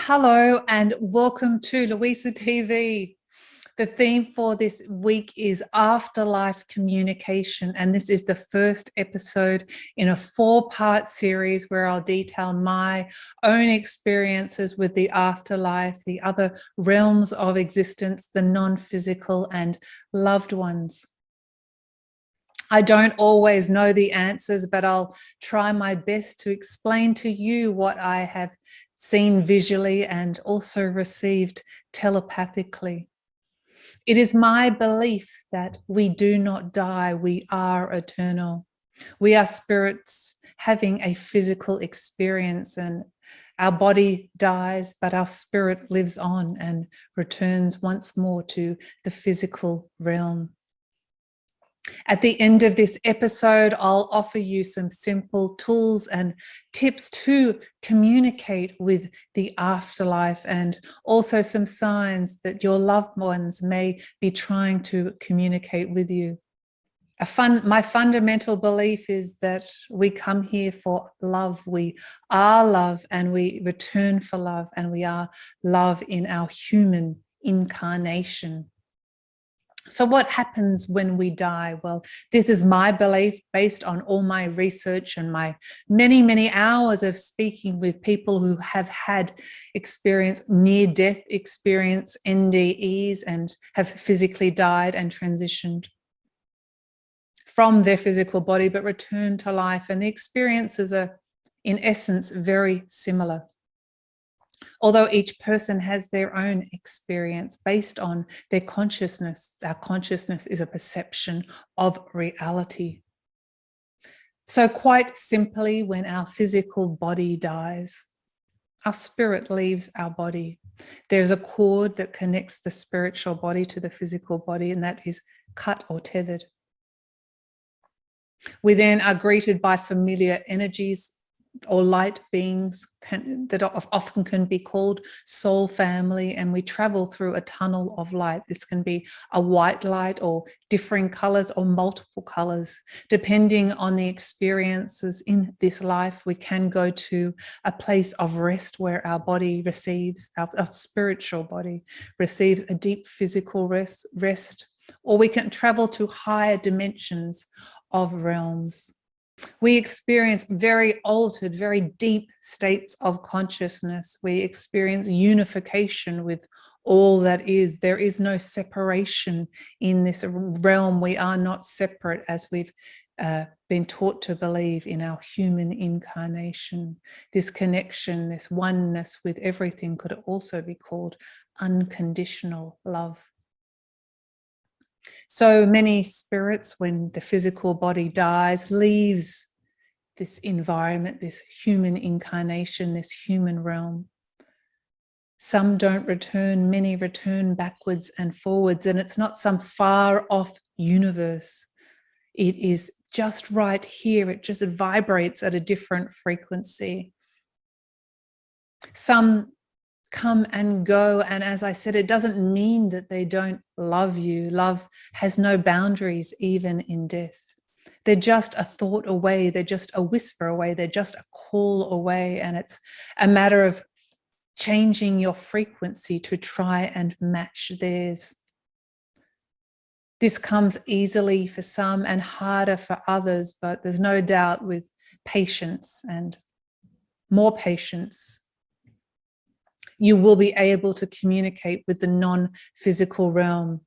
Hello and welcome to Luisa TV. The theme for this week is Afterlife Communication, and this is the first episode in a 4-part series where I'll detail my own experiences with the afterlife, the other realms of existence, the non-physical and loved ones. I don't always know the answers, but I'll try my best to explain to you what I have seen visually and also received telepathically. It is my belief that we do not die, we are eternal. We are spirits having a physical experience, and our body dies, but our spirit lives on and returns once more to the physical realm. At the end of this episode, I'll offer you some simple tools and tips to communicate with the afterlife, and also some signs that your loved ones may be trying to communicate with you. My fundamental belief is that we come here for love. We are love and we return for love, and we are love in our human incarnation. So what happens when we die? Well, this is my belief based on all my research and my many, many hours of speaking with people who have had experience, near-death experience, NDEs, and have physically died and transitioned from their physical body, but returned to life. And the experiences are, in essence, very similar. Although each person has their own experience based on their consciousness. Our consciousness is a perception of reality. So quite simply, when our physical body dies, our spirit leaves our body. There's a cord that connects the spiritual body to the physical body, and that is cut or tethered. We then are greeted by familiar energies or light beings that often can be called soul family, and we travel through a tunnel of light. This can be a white light or differing colors or multiple colors. Depending on the experiences in this life, we can go to a place of rest where our body receives, our spiritual body receives a deep physical rest, or we can travel to higher dimensions of realms. We experience very altered, very deep states of consciousness. We experience unification with all that is. There is no separation in this realm. We are not separate, as we've been taught to believe in our human incarnation. This connection, this oneness with everything could also be called unconditional love. So many spirits, when the physical body dies, leaves this environment, this human incarnation, this human realm. Some don't return, many return backwards and forwards, and it's not some far off universe. It is just right here. It just vibrates at a different frequency. Some come and go, and as I said, it doesn't mean that they don't love you. Love has no boundaries, even in death. They're just a thought away, they're just a whisper away, they're just a call away, and it's a matter of changing your frequency to try and match theirs. This comes easily for some and harder for others, but there's no doubt with patience and more patience, you will be able to communicate with the non-physical realm.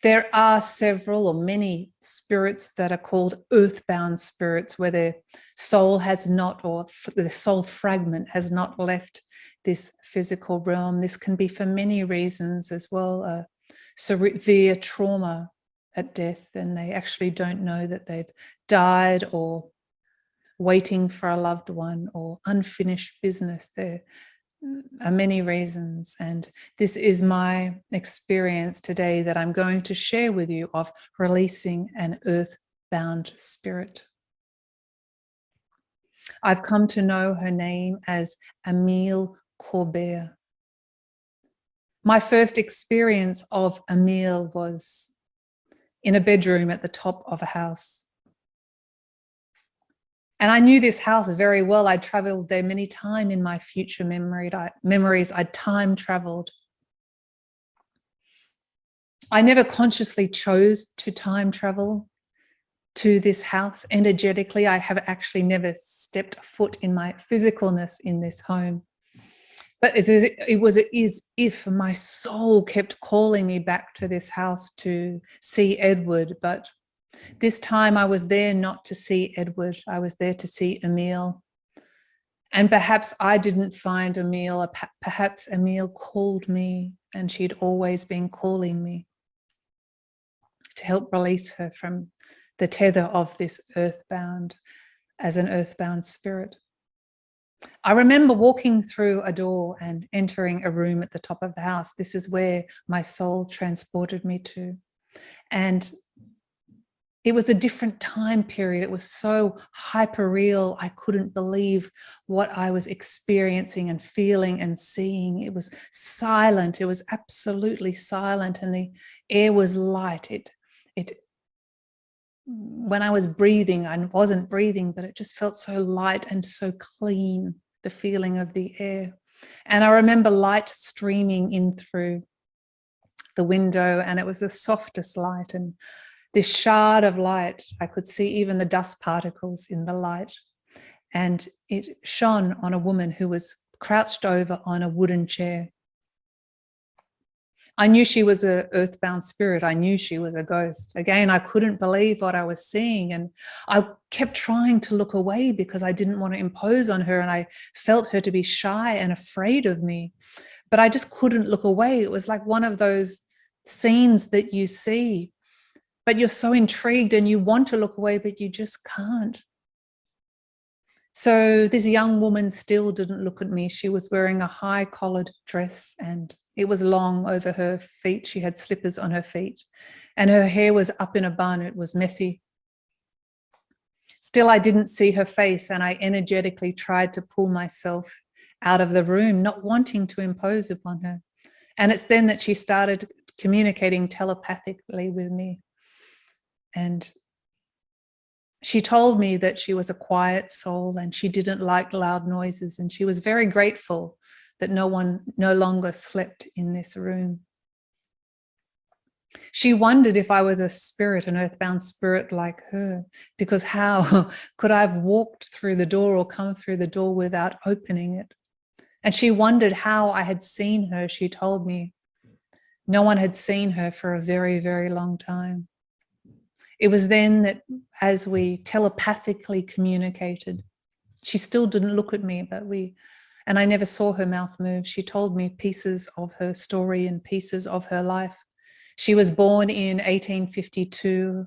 There are several or many spirits that are called earthbound spirits, where their soul has not, or the soul fragment has not left this physical realm. This can be for many reasons as well. Severe trauma at death, and they actually don't know that they've died, or waiting for a loved one, or unfinished business. There are many reasons, and this is my experience today that I'm going to share with you of releasing an earthbound spirit. I've come to know her name as Emile Corbett. My first experience of Emile was in a bedroom at the top of a house. And I knew this house very well. I'd traveled there many times in my future memories. I'd time traveled. I never consciously chose to time travel to this house energetically. I have actually never stepped foot in my physicalness in this home. But it was as if my soul kept calling me back to this house to see Edward. But this time I was there not to see Edward. I was there to see Emile. And perhaps I didn't find Emile. Perhaps Emile called me, and she'd always been calling me to help release her from the tether of this earthbound, as an earthbound spirit. I remember walking through a door and entering a room at the top of the house. This is where my soul transported me to. And it was a different time period. It was so hyper real. I couldn't believe what I was experiencing and feeling and seeing. It was silent. It was absolutely silent. And the air was light. When I was breathing, I wasn't breathing, but it just felt so light and so clean, the feeling of the air. And I remember light streaming in through the window, and it was the softest light. And this shard of light, I could see even the dust particles in the light. And it shone on a woman who was crouched over on a wooden chair. I knew she was an earthbound spirit. I knew she was a ghost. Again, I couldn't believe what I was seeing. And I kept trying to look away because I didn't want to impose on her. And I felt her to be shy and afraid of me. But I just couldn't look away. It was like one of those scenes that you see, but you're so intrigued and you want to look away, but you just can't. So this young woman still didn't look at me. She was wearing a high-collared dress, and it was long over her feet. She had slippers on her feet, and her hair was up in a bun. It was messy. Still, I didn't see her face, and I energetically tried to pull myself out of the room, not wanting to impose upon her. And it's then that she started communicating telepathically with me. And she told me that she was a quiet soul and she didn't like loud noises, and she was very grateful that no one no longer slept in this room. She wondered if I was a spirit, an earthbound spirit like her, because how could I have walked through the door or come through the door without opening it? And she wondered how I had seen her. She told me no one had seen her for a very, very long time. It was then that, as we telepathically communicated, she still didn't look at me, and I never saw her mouth move. She told me pieces of her story and pieces of her life. She was born in 1852.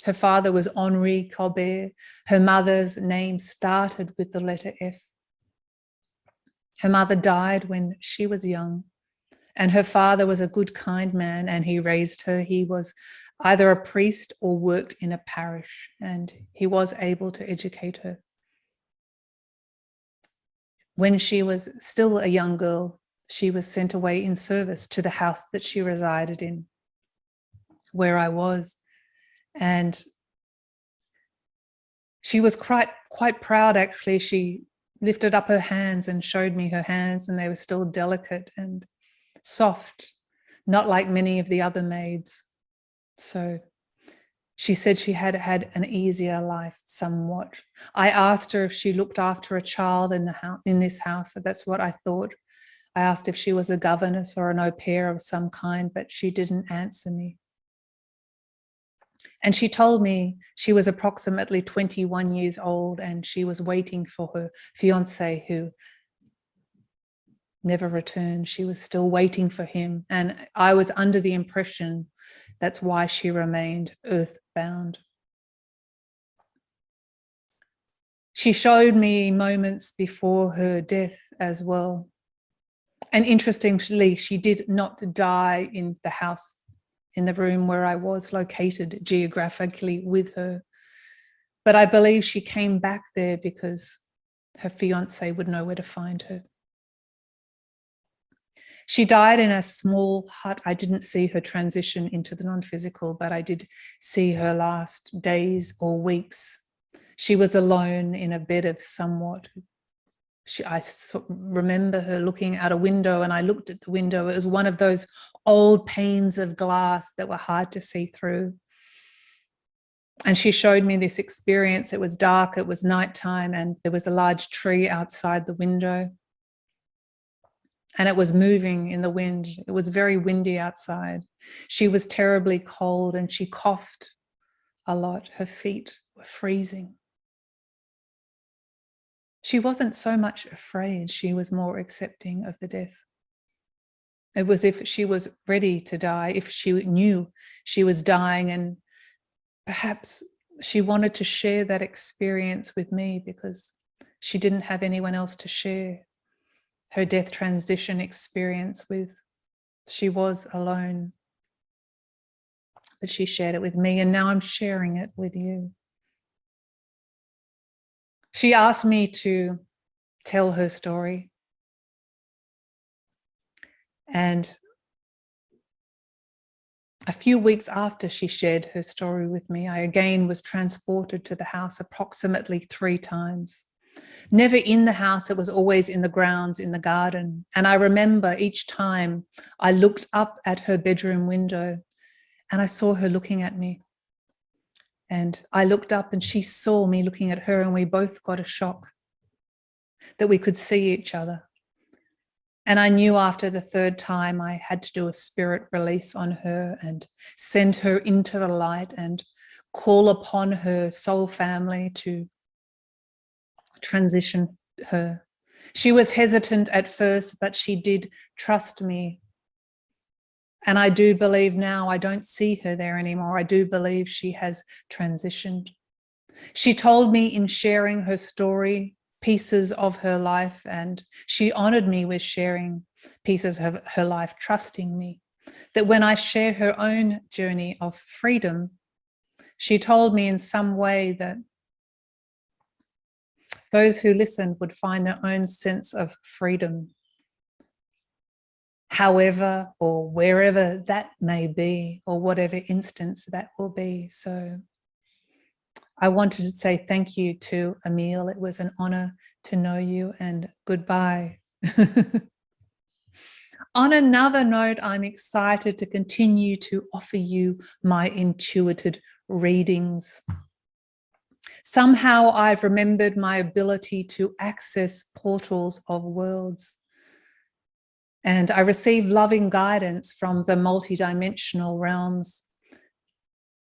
Her father was Henri Colbert. Her mother's name started with the letter F. Her mother died when she was young, and her father was a good, kind man, and he raised her. He was either a priest or worked in a parish, and he was able to educate her. When she was still a young girl, she was sent away in service to the house that she resided in, where I was. And she was quite proud, actually. She lifted up her hands and showed me her hands, and they were still delicate and soft, not like many of the other maids. So she said she had had an easier life somewhat. I asked her if she looked after a child in this house. That's what I thought. I asked if she was a governess or an au pair of some kind, but she didn't answer me. And she told me she was approximately 21 years old, and she was waiting for her fiancé, who never returned. She was still waiting for him. And I was under the impression that's why she remained earthbound. She showed me moments before her death as well. And interestingly, she did not die in the house, in the room where I was located geographically with her. But I believe she came back there because her fiancé would know where to find her. She died in a small hut. I didn't see her transition into the non-physical, but I did see her last days or weeks. She was alone in a bed of somewhat. I remember her looking out a window, and I looked at the window. It was one of those old panes of glass that were hard to see through. And she showed me this experience. It was dark, it was nighttime, and there was a large tree outside the window. And it was moving in the wind. It was very windy outside. She was terribly cold and she coughed a lot. Her feet were freezing. She wasn't so much afraid. She was more accepting of the death. It was if she was ready to die, if she knew she was dying, and perhaps she wanted to share that experience with me because she didn't have anyone else to share her death transition experience with. She was alone, but she shared it with me, and now I'm sharing it with you. She asked me to tell her story, and a few weeks after she shared her story with me, I again was transported to the house approximately 3 times. Never in the house, it was always in the grounds, in the garden. And I remember each time I looked up at her bedroom window and I saw her looking at me. And I looked up and she saw me looking at her, and we both got a shock that we could see each other. And I knew after the 3rd time I had to do a spirit release on her and send her into the light and call upon her soul family to transition her. She was hesitant at first, but she did trust me. And I do believe now, I don't see her there anymore. I do believe she has transitioned. She told me in sharing her story, pieces of her life, and she honored me with sharing pieces of her life, trusting me that when I share her own journey of freedom, she told me in some way that those who listened would find their own sense of freedom, however or wherever that may be, or whatever instance that will be. So I wanted to say thank you to Emile. It was an honor to know you, and goodbye. On another note, I'm excited to continue to offer you my intuited readings. Somehow I've remembered my ability to access portals of worlds. And I receive loving guidance from the multidimensional realms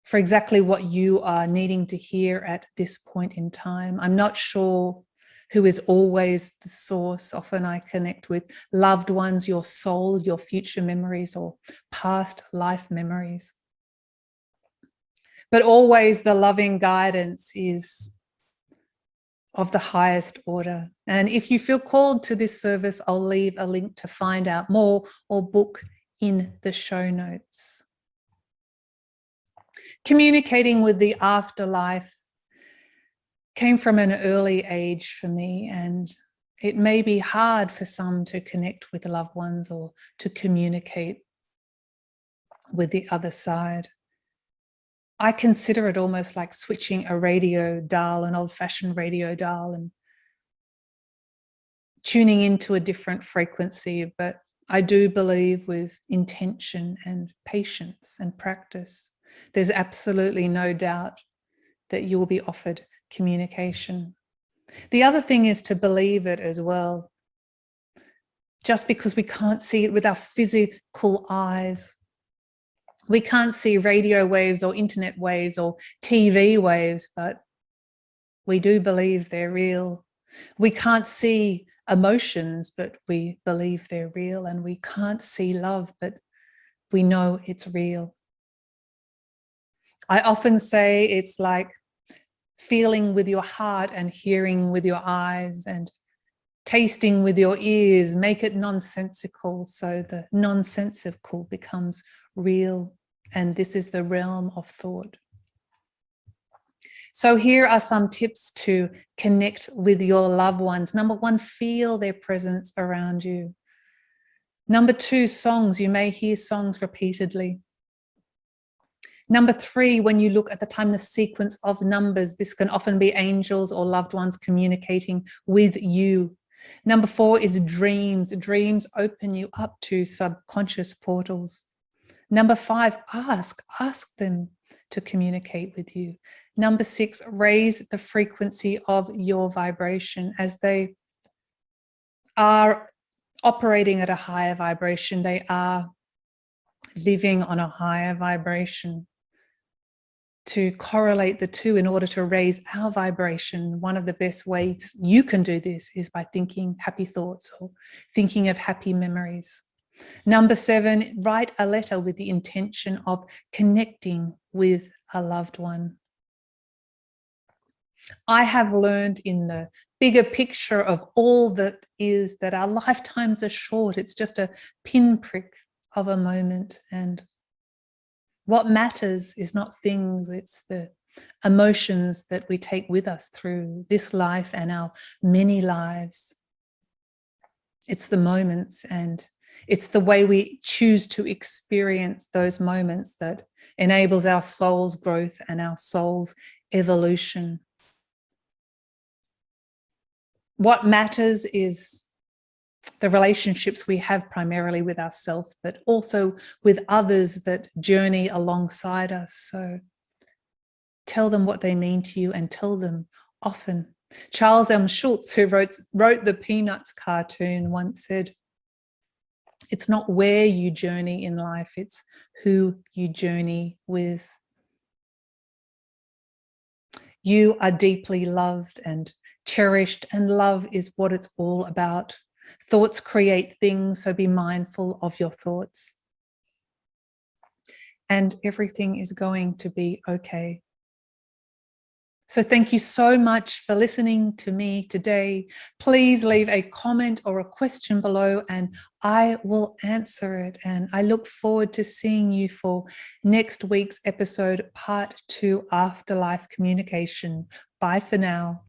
for exactly what you are needing to hear at this point in time. I'm not sure who is always the source. Often I connect with loved ones, your soul, your future memories, or past life memories. But always the loving guidance is of the highest order. And if you feel called to this service, I'll leave a link to find out more or book in the show notes. Communicating with the afterlife came from an early age for me, and it may be hard for some to connect with loved ones or to communicate with the other side. I consider it almost like switching a radio dial, an old-fashioned radio dial, and tuning into a different frequency. But I do believe with intention and patience and practice, there's absolutely no doubt that you will be offered communication. The other thing is to believe it as well. Just because we can't see it with our physical eyes, we can't see radio waves or internet waves or TV waves, but we do believe they're real. We can't see emotions, but we believe they're real. And we can't see love, but we know it's real. I often say it's like feeling with your heart and hearing with your eyes and tasting with your ears. Make it nonsensical, so the nonsensical becomes real. And this is the realm of thought. So here are some tips to connect with your loved ones. Number 1, feel their presence around you. Number 2, songs. You may hear songs repeatedly. Number 3, when you look at the time, the sequence of numbers, this can often be angels or loved ones communicating with you. Number 4 is dreams. Dreams open you up to subconscious portals. Number 5, ask them to communicate with you. Number 6, raise the frequency of your vibration. As they are operating at a higher vibration, they are living on a higher vibration. To correlate the two in order to raise our vibration, one of the best ways you can do this is by thinking happy thoughts or thinking of happy memories. Number 7, write a letter with the intention of connecting with a loved one. I have learned in the bigger picture of all that is that our lifetimes are short. It's just a pinprick of a moment, and what matters is not things, it's the emotions that we take with us through this life and our many lives. It's the moments, and it's the way we choose to experience those moments that enables our soul's growth and our soul's evolution. What matters is the relationships we have primarily with ourselves, but also with others that journey alongside us. So tell them what they mean to you, and tell them often. Charles M. Schulz, who wrote the Peanuts cartoon, once said, "It's not where you journey in life, it's who you journey with." You are deeply loved and cherished, and love is what it's all about. Thoughts create things, so be mindful of your thoughts. And everything is going to be okay. So thank you so much for listening to me today. Please leave a comment or a question below and I will answer it. And I look forward to seeing you for next week's episode, part 2, Afterlife Communication. Bye for now.